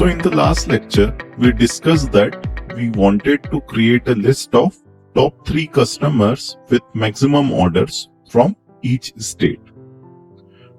So in the last lecture, we discussed that we wanted to create a list of top 3 customers with maximum orders from each state.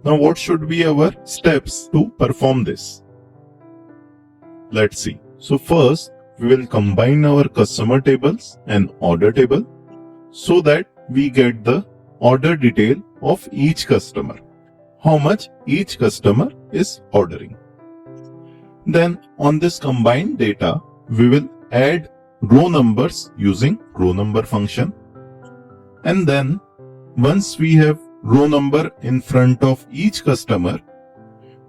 Now what should be our steps to perform this? Let's see. So first, we will combine our customer tables and order table so that we get the order detail of each customer, how much each customer is ordering. Then on this combined data, we will add row numbers using row number function. And then once we have row number in front of each customer,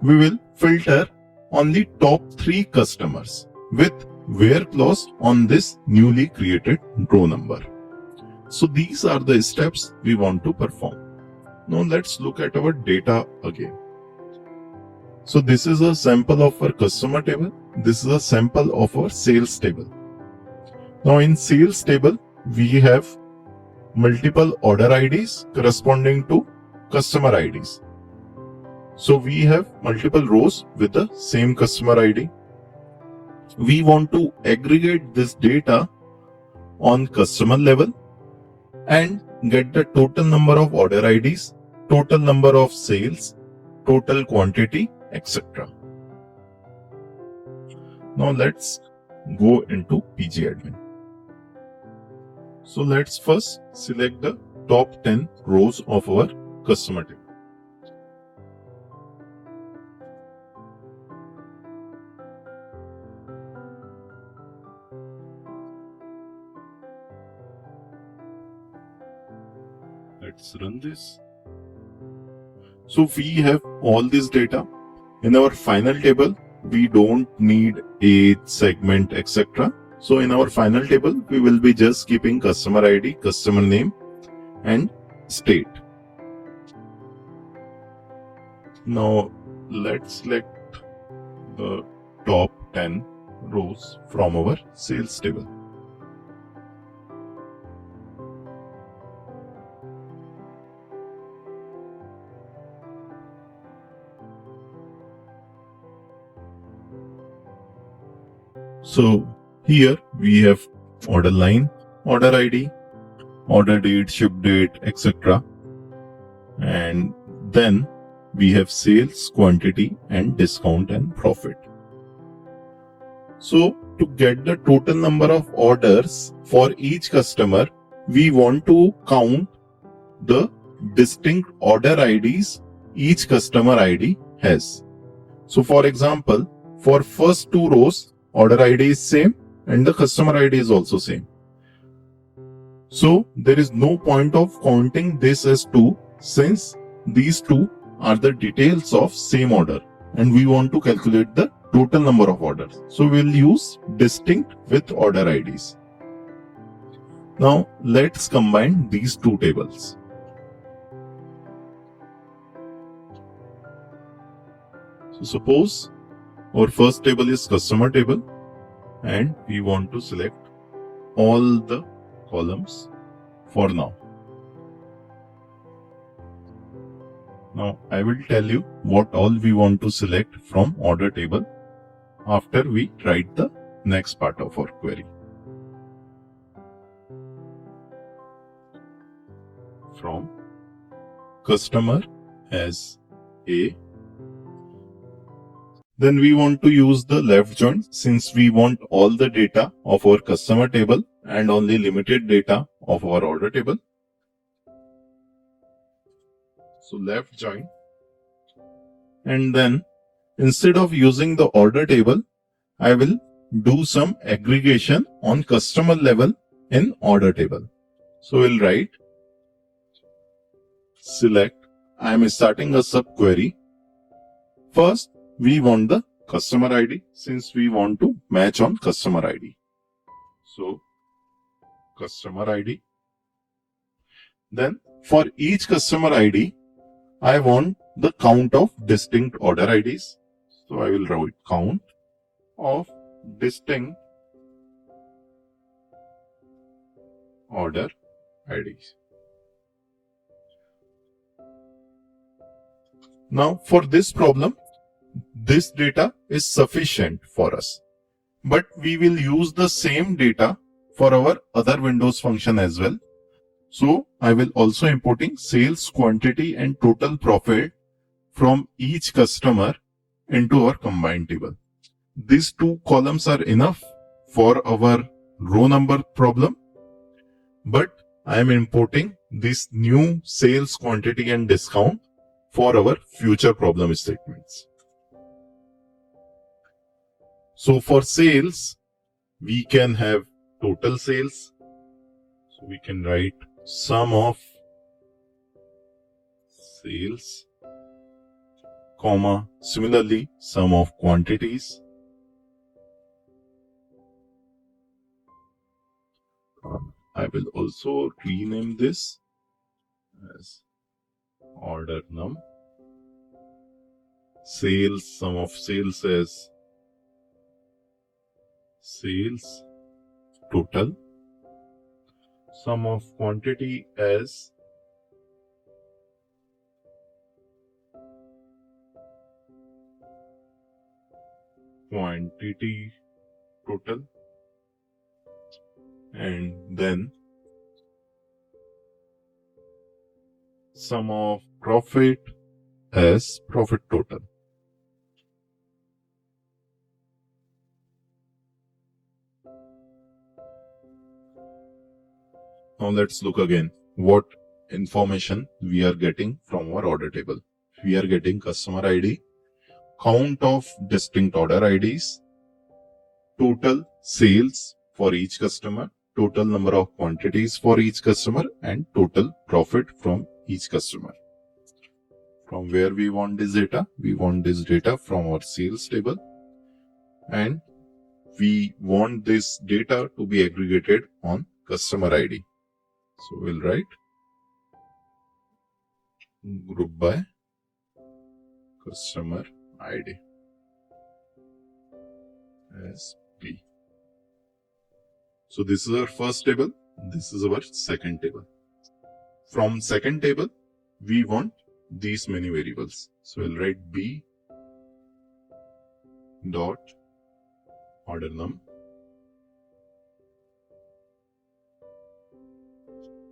we will filter on the top 3 customers with where clause on this newly created row number. So these are the steps we want to perform. Now let's look at our data again. So this is a sample of our customer table. This is a sample of our sales table. Now in sales table, we have multiple order IDs corresponding to customer IDs. So we have multiple rows with the same customer ID. We want to aggregate this data on customer level and get the total number of order IDs, total number of sales, total quantity, etc. Now let's go into pgadmin. So let's first select the top 10 rows of our customer table. Let's run this. So we have all this data. In our final table, we don't need age, segment, etc. So in our final table, we will be just keeping customer ID, customer name, and state. Now let's select the top 10 rows from our sales table. So here we have order line, order ID, order date, ship date, etc. And then we have sales, quantity, and discount and profit. So to get the total number of orders for each customer, we want to count the distinct order IDs each customer ID has. So for example, for first 2 rows, order ID is same and the customer ID is also same. So there is no point of counting this as 2 since these 2 are the details of same order and we want to calculate the total number of orders. So we'll use distinct with order IDs. Now let's combine these 2 tables. So suppose our first table is customer table and we want to select all the columns for now. Now I will tell you what all we want to select from order table after we write the next part of our query. From customer as A. Then we want to use the left join since we want all the data of our customer table and only limited data of our order table. So left join. And then instead of using the order table, I will do some aggregation on customer level in order table. So we'll write select. I am starting a subquery. First, we want the customer ID since we want to match on customer ID. So customer ID. Then for each customer ID, I want the count of distinct order IDs. So I will write count of distinct order IDs. Now for this problem, this data is sufficient for us. But we will use the same data for our other Windows function as well. So I will also importing sales quantity and total profit from each customer into our combined table. These two columns are enough for our row number problem, but I am importing this new sales quantity and discount for our future problem statements. So for sales, we can have total sales. So we can write sum of sales, comma, similarly sum of quantities, I will also rename this as order num, sales, sum of sales as sales total, sum of quantity as quantity total, and then sum of profit as profit total. Now let's look again what information we are getting from our order table. We are getting customer ID, count of distinct order IDs, total sales for each customer, total number of quantities for each customer, and total profit from each customer. From where we want this data? We want this data from our sales table, and we want this data to be aggregated on customer ID. So we'll write group by customer ID as B. So this is our first table. This is our second table. From second table, we want these many variables. So we'll write B dot order num,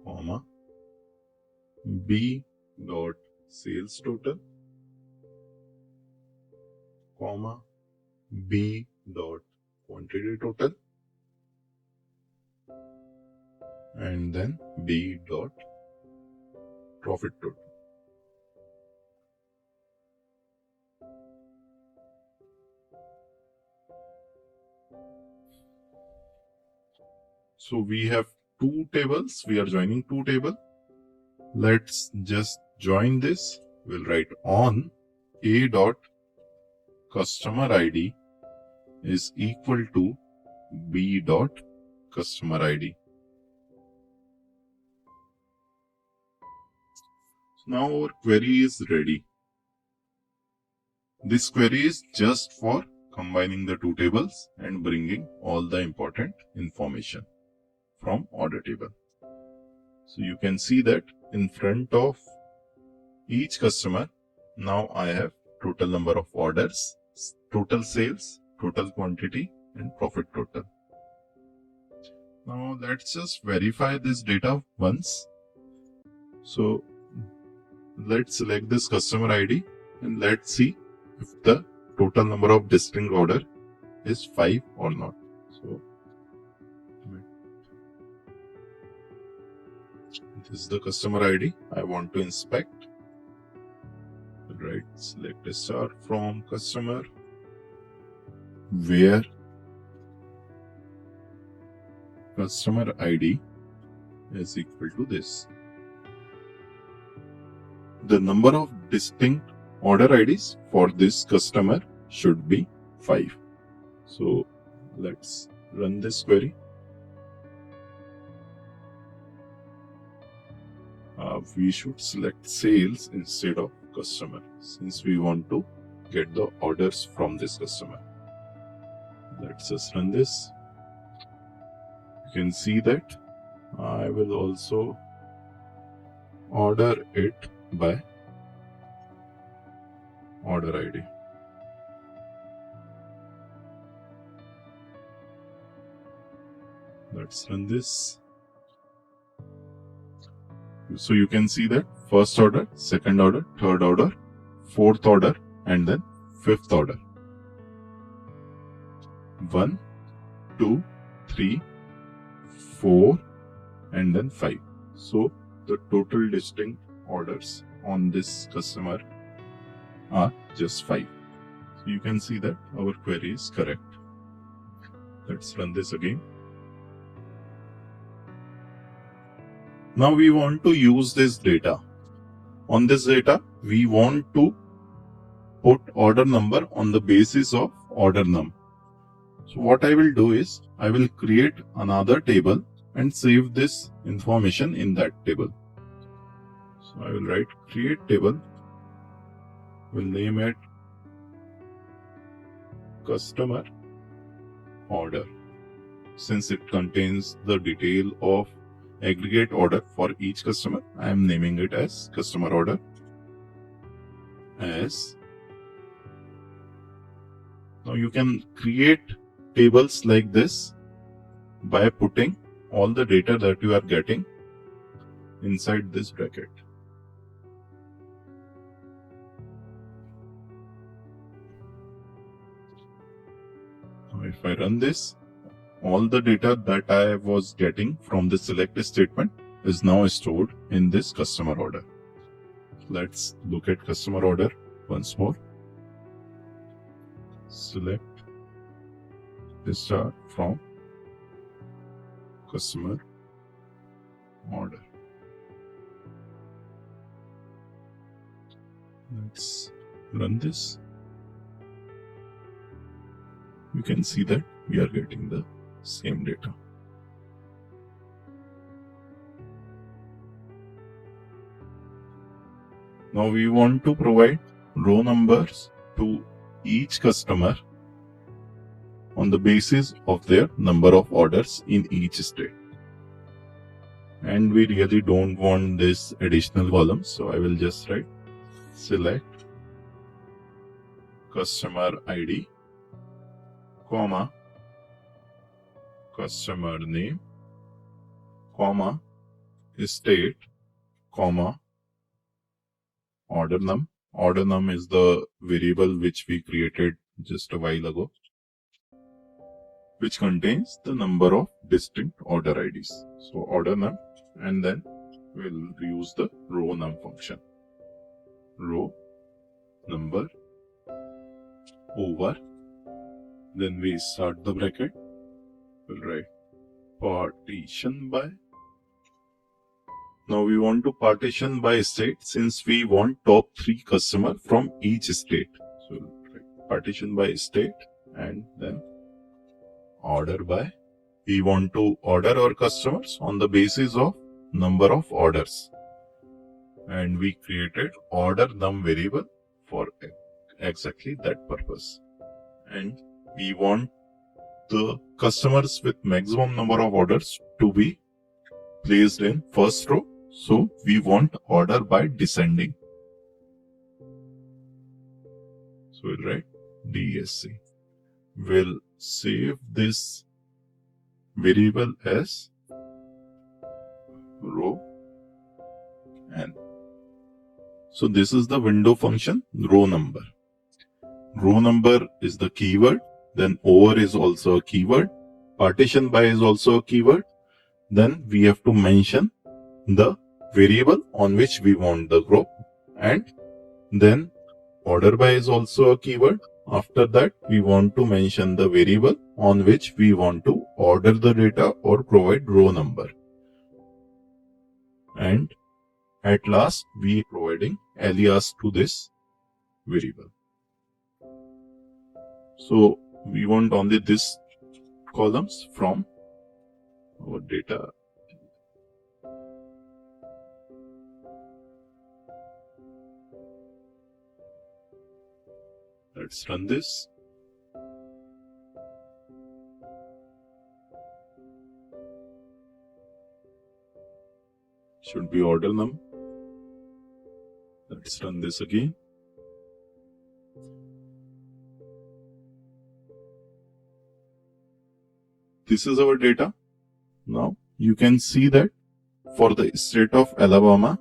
comma, B dot sales total, comma, B dot quantity total, and then B dot profit total. So we have two tables. We are joining two tables. Let's just join this. We'll write on A dot customer ID is equal to B dot customer ID. So now our query is ready. This query is just for combining the two tables and bringing all the important information from order table. So you can see that in front of each customer, now I have total number of orders, total sales, total quantity, and profit total. Now let's just verify this data once. So let's select this customer ID and let's see if the total number of distinct order is 5 or not. So this is the customer ID I want to inspect. Right, select a star from customer where customer ID is equal to this. The number of distinct order IDs for this customer should be 5. So let's run this query. We should select sales instead of customer since we want to get the orders from this customer. Let's just run this. You can see that I will also order it by order ID. Let's run this. So you can see that first order, second order, third order, fourth order, and then fifth order. 1, 2, 3, 4, and then 5. So the total distinct orders on this customer are just 5. So you can see that our query is correct. Let's run this again. Now we want to use this data. On this data, we want to put order number on the basis of order num. So what I will do is, I will create another table and save this information in that table. So I will write create table, will name it customer order. Since it contains the detail of aggregate order for each customer, I am naming it as customer order. Now you can create tables like this by putting all the data that you are getting inside this bracket. Now if I run this, all the data that I was getting from the select statement is now stored in this customer order. Let's look at customer order once more. Select star from customer order. Let's run this. You can see that we are getting the same data. Now we want to provide row numbers to each customer on the basis of their number of orders in each state. And we really don't want this additional column, so I will just write select customer ID, comma, customer name, comma, state, comma, order num. Order num is the variable which we created just a while ago, which contains the number of distinct order IDs. So order num, and then we'll use the row num function. Row number over, then we start the bracket, we'll write partition by. Now we want to partition by state since we want top 3 customer from each state. So we'll write partition by state and then order by. We want to order our customers on the basis of number of orders. And we created order num variable for exactly that purpose. And we want the customers with maximum number of orders to be placed in first row. So we want order by descending. So we'll write DESC. We'll save this variable as row n. So this is the window function row number. Row number is the keyword, then over is also a keyword, partition by is also a keyword. Then we have to mention the variable on which we want the group, and then order by is also a keyword. After that, we want to mention the variable on which we want to order the data or provide row number. And at last, we are providing alias to this variable. So we want only this columns from our data. Let's run this. Should be order num. Let's run this again. This is our data. Now you can see that for the state of Alabama,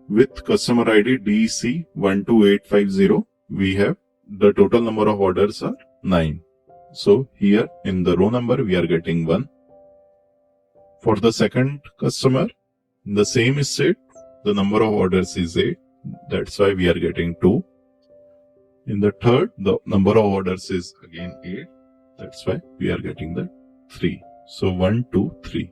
with customer ID DESC 12850, we have the total number of orders are 9. So here in the row number we are getting 1. For the second customer, in the same state, the number of orders is 8. That's why we are getting 2. In the third, the number of orders is again 8. That's why we are getting the 3. So 1, 2, 3.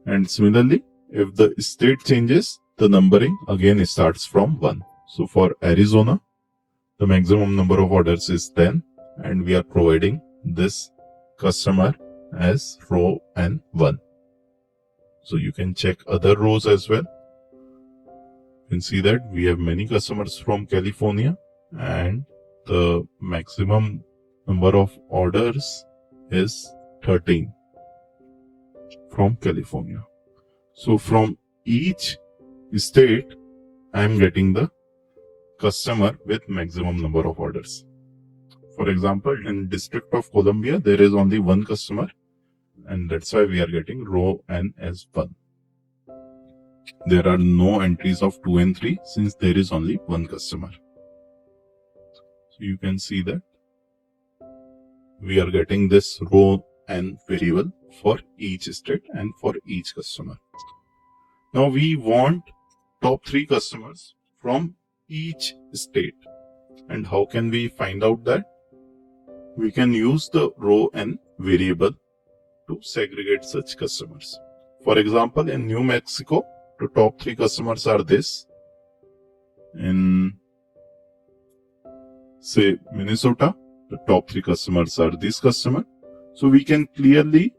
And similarly, if the state changes, the numbering again starts from 1. So for Arizona, the maximum number of orders is 10, and we are providing this customer as row N1. So you can check other rows as well. You can see that we have many customers from California, and the maximum number of orders is 13 from California. So from each state, I am getting the customer with maximum number of orders. For example, in District of Columbia, there is only one customer, and that's why we are getting row N as 1. There are no entries of 2 and 3 since there is only one customer. So you can see that we are getting this row N variable for each state and for each customer. Now we want top 3 customers from each state. And how can we find out that? We can use the row N variable to segregate such customers. For example, in New Mexico, the top 3 customers are this. In, say, Minnesota, the top 3 customers are this customer. So we can clearly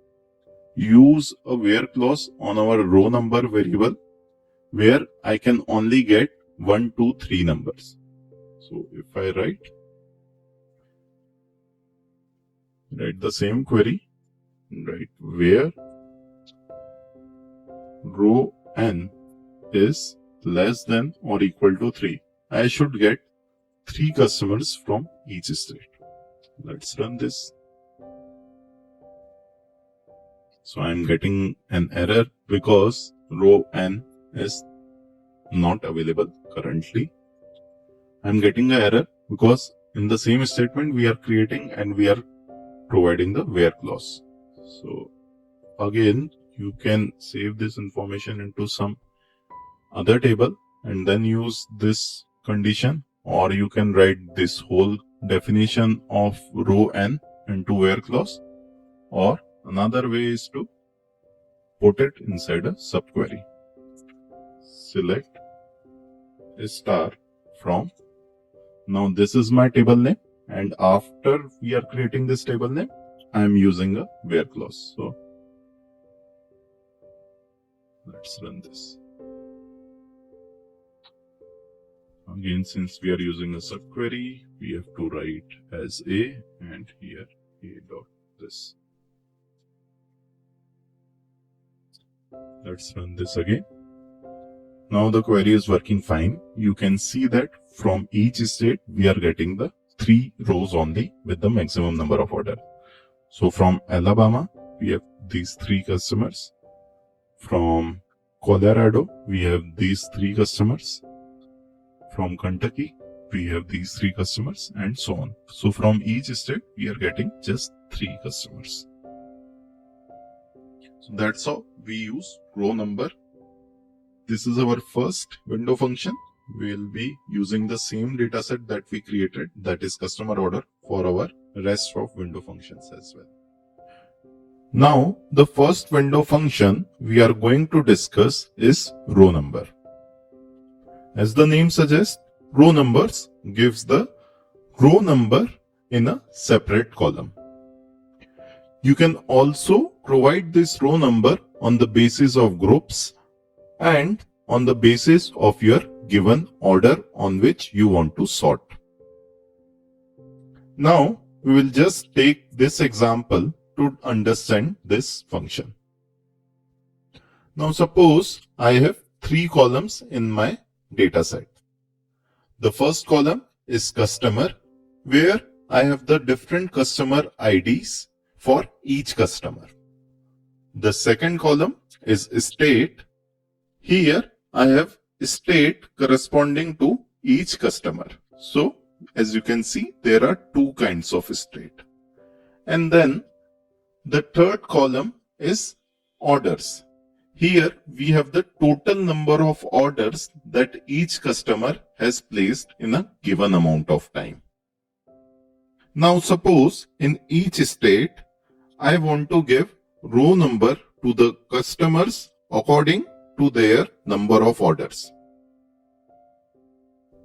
use a where clause on our row number variable where I can only get 1, 2, 3 numbers. So if I write the same query, write where row N is less than or equal to 3, I should get 3 customers from each state. Let's run this. So I'm getting an error because row N is not available currently. I'm getting an error because in the same statement we are creating and we are providing the where clause. So again, you can save this information into some other table and then use this condition, or you can write this whole definition of row N into where clause, or another way is to put it inside a subquery. Select a star from, now this is my table name, and after we are creating this table name, I am using a where clause. So let's run this. Again, since we are using a subquery, we have to write as A, and here A dot this. Let's run this again. Now the query is working fine. You can see that from each state we are getting the 3 rows only with the maximum number of orders. So from Alabama we have these 3 customers. From Colorado we have these 3 customers. From Kentucky we have these 3 customers, and so on. So from each state we are getting just 3 customers. So that's how we use row number. This is our first window function. We will be using the same dataset that we created, that is customer order, for our rest of window functions as well. Now, the first window function we are going to discuss is row number. As the name suggests, row numbers gives the row number in a separate column. You can also provide this row number on the basis of groups and on the basis of your given order on which you want to sort. Now, we will just take this example to understand this function. Now, suppose I have 3 columns in my data set. The first column is customer, where I have the different customer IDs for each customer. The second column is state. Here I have state corresponding to each customer. So as you can see, there are two kinds of state. And then the third column is orders. Here we have the total number of orders that each customer has placed in a given amount of time. Now suppose in each state, I want to give row number to the customers according to their number of orders.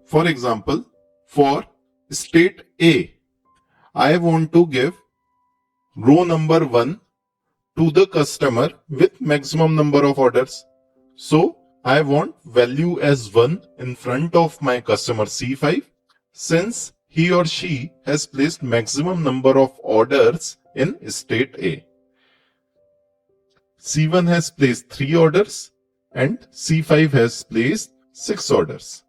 For example, for state A, I want to give row number 1 to the customer with maximum number of orders. So I want value as 1 in front of my customer C5 since he or she has placed maximum number of orders in state A. C1 has placed 3 orders and C5 has placed 6 orders.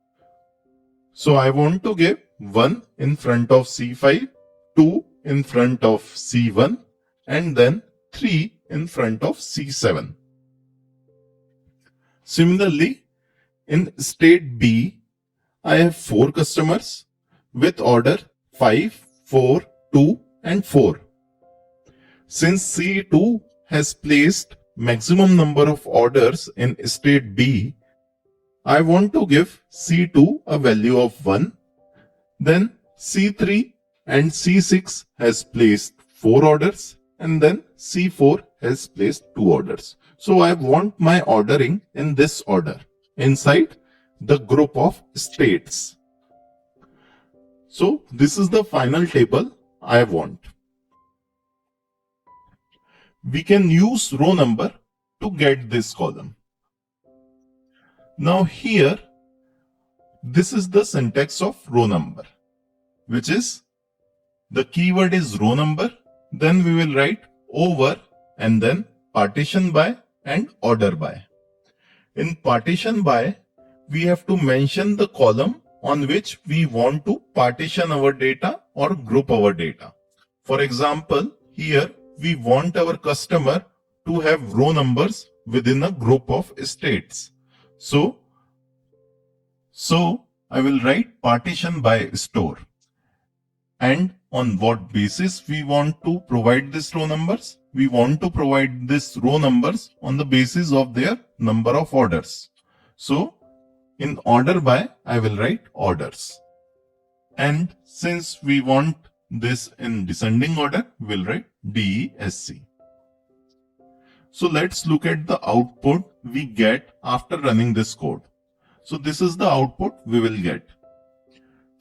So I want to give 1 in front of C5, 2 in front of C1 and then 3 in front of C7. Similarly, in state B, I have 4 customers with order 5, 4, 2 and 4. Since C2 has placed maximum number of orders in state B, I want to give C2 a value of 1. Then C3 and C6 has placed 4 orders and then C4 has placed 2 orders. So I want my ordering in this order inside the group of states. So this is the final table I want. We can use row number to get this column. Now here, this is the syntax of row number, which is the keyword is row number. Then we will write over and then partition by and order by. In partition by, we have to mention the column on which we want to partition our data or group our data. For example, here we want our customer to have row numbers within a group of states. So I will write partition by store. And on what basis we want to provide this row numbers? We want to provide this row numbers on the basis of their number of orders. So in order by, I will write orders. And since we want this in descending order, we'll write DESC. So let's look at the output we get after running this code. So this is the output we will get.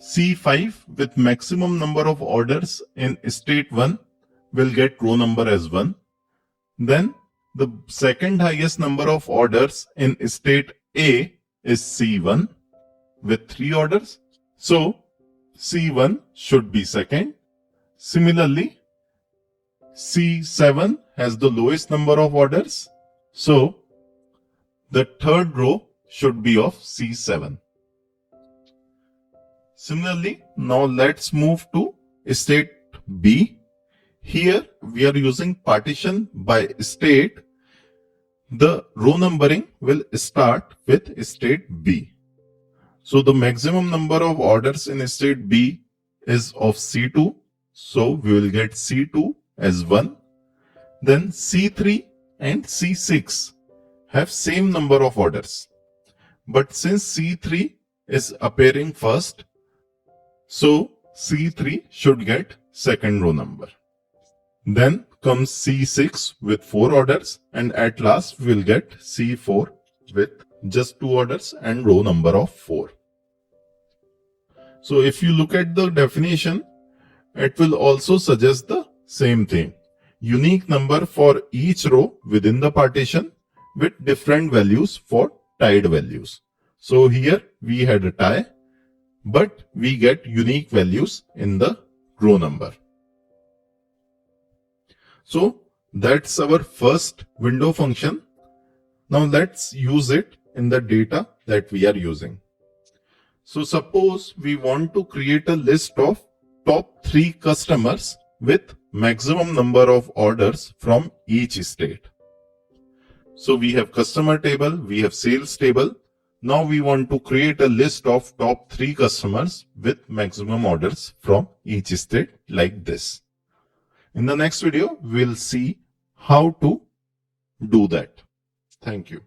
C5 with maximum number of orders in state 1 will get row number as 1. Then the second highest number of orders in state A is C1 with 3 orders. So C1 should be second. Similarly, C7 has the lowest number of orders. So the third row should be of C7. Similarly, now let's move to state B. Here we are using partition by state. The row numbering will start with state B. So the maximum number of orders in state B is of C2. So we will get C2 as 1. Then C3 and C6 have same number of orders. But since C3 is appearing first, so C3 should get second row number. Then comes C6 with 4 orders and at last we will get C4 with just 2 orders and row number of 4. So if you look at the definition, it will also suggest the same thing. Unique number for each row within the partition with different values for tied values. So here we had a tie, but we get unique values in the row number. So that's our first window function. Now let's use it in the data that we are using. So suppose we want to create a list of top 3 customers with maximum number of orders from each state. So we have customer table, we have sales table. Now we want to create a list of top 3 customers with maximum orders from each state like this. In the next video, we'll see how to do that. Thank you.